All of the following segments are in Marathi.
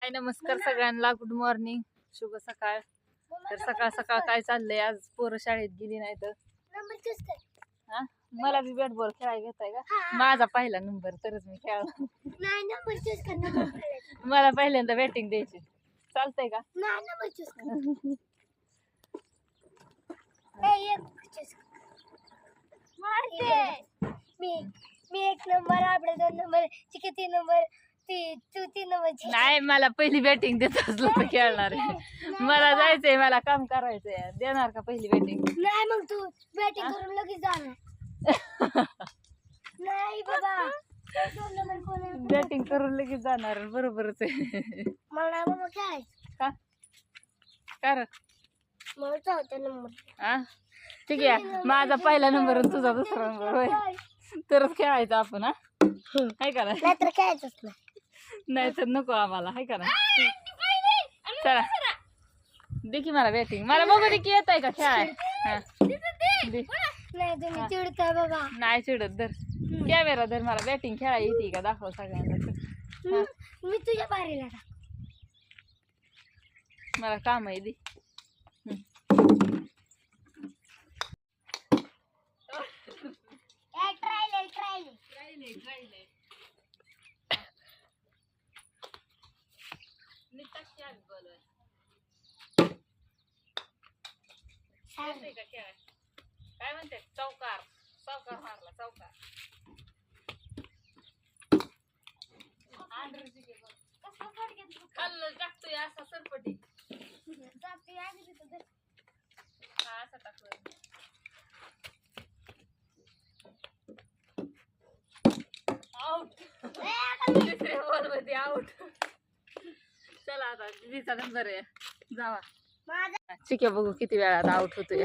हाय नमस्कार सगळ्यांना, गुड मॉर्निंग, शुभ सकाळ. तर सकाळ सकाळ काय चाललंय, आज पोरं शाळेत गेली नाही तर हा मला बी बॅट बॉल खेळायला घेताय का? माझा पहिला नंबर तरच मी खेळणार. मला पहिल्यांदा बॅटिंग द्यायची, चालतंय का? मी एक नंबर, आपले 2 नंबर, चिके 3 नंबर, तू 3 नंबर. नाही, मला पहिली बॅटिंग देत असलं तर खेळणार आहे. मला जायचंय, मला काम करायचंय. देणार का पहिली बॅटिंग? नाही, मग तू बॅटिंग करून लगेच जाणार. नाही बाबा, बॅटिंग करून लगेच जाणार, बरोबरच आहे. मला मग खेळायचं का कर मला 4था नंबर. हा ठीक आहे, माझा पहिला नंबर आणि तुझा दुसरा नंबर होय, तरच खेळायचं आपण. हा हाय का नाही? नाहीतर खेळायचंच नाही. नाही तर नको आम्हाला, हाय का नाही? चला दे की मला बॅटिंग, मला बघू दे की येत आहे का खेळाय. नाही तुम्ही चिडताय बाबा. नाही चिडत, धर कॅमेरा धर, मला बॅटिंग खेळाय येते का दाखव सगळ्यांना. मी तुझ्या बारीला टाक. मला काम आहे दे. काय म्हणते? चौकार, चौकार मारला, चौकार. खाल्लं टाकतोय असा सरपटी. हा असा टाकतोय. आउट. तिसऱ्या बॉल मध्ये आउट. चला आता दीदीचा नंबर आहे, जावा. चिक्या बघू किती वेळात आउट होतोय.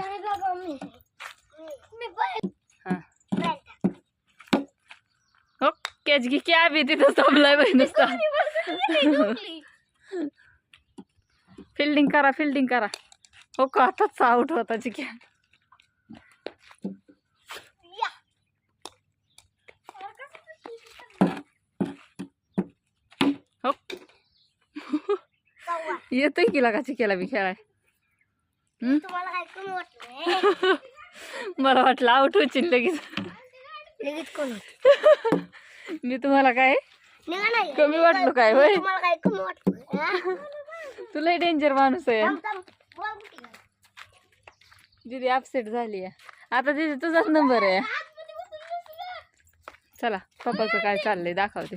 हो कॅच घे की, आम्ही तिथं थांबलाय बाई नुसता. फिल्डिंग करा, फिल्डिंग करा. हो का, आताच आउट होता चिक्या. हो येतोय की लागा चिक्याला बी खेळाय. तुम्हाला काय कमी वाटलं? मला वाटलं आउट होशील लगेच. लगेच कोण? मी तुम्हाला काय कमी वाटलो काय? होय, तुम्हाला काय कमी वाटलं? तुला डेंजर माणूस आहे. दीदी अपसेट झाली आता. दीदी तुझाच नंबर आहे. चला पप्पाचं काय चाललंय दाखवते.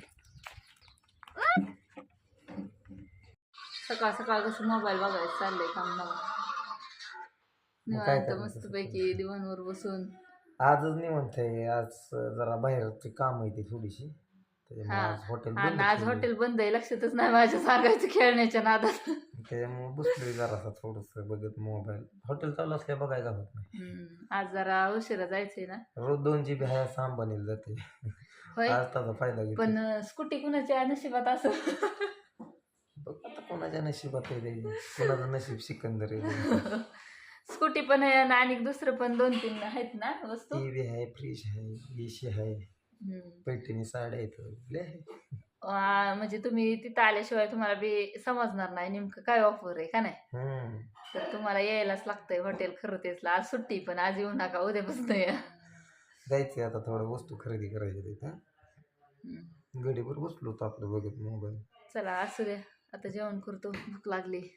सकाळ सकाळ कसं मोबाईल बघायचं चाललंय काम मला. निवांत मस्त पैकी दिवाणवर बसून. आजच निवांत आहे. आज जरा बाहेरची काम आहे ती थोडीशी. आज हॉटेल बंद आहे, लक्षातच नाही माझ्या सांगायचं खेळण्याच्या नादात. त्याच्यामुळे बसलोय जरासा थोडस बघत मोबाईल. हॉटेल चालू असल्या बघायला होत नाही. आज जरा उशिरा जायचंय ना. रोज 2 GB ह्या सांभाळीला जाते. आज त्याचा फायदा घेतो. पण स्कूटी कुणाच्या नशिबात असं. बघ आता कोणाच्या नशिबात आहे, कोणाचं नशीब सिकंदर आहे. स्कूटी पण आहे आणि दुसरं पण 2-3 आहेत ना वस्तू. टीव्ही आहे, फ्रीज आहे, एसी आहे, पैठणी साड्या आहेत. म्हणजे तुम्ही तिथं आल्याशिवाय तुम्हाला बी समजणार नाही नेमकं काय ऑफर आहे का नाही. तर तुम्हाला यायलाच लागतंय हॉटेल खरं. आज सुट्टी, पण आज येऊ नका, उद्यापासून या. जायचंय आता थोडं वस्तू खरेदी करायची तिथं. गडीवर बसलो होतो आपलं बघत मोबाईल. चला असू द्या, आता जेवण करतो, भूक लागली.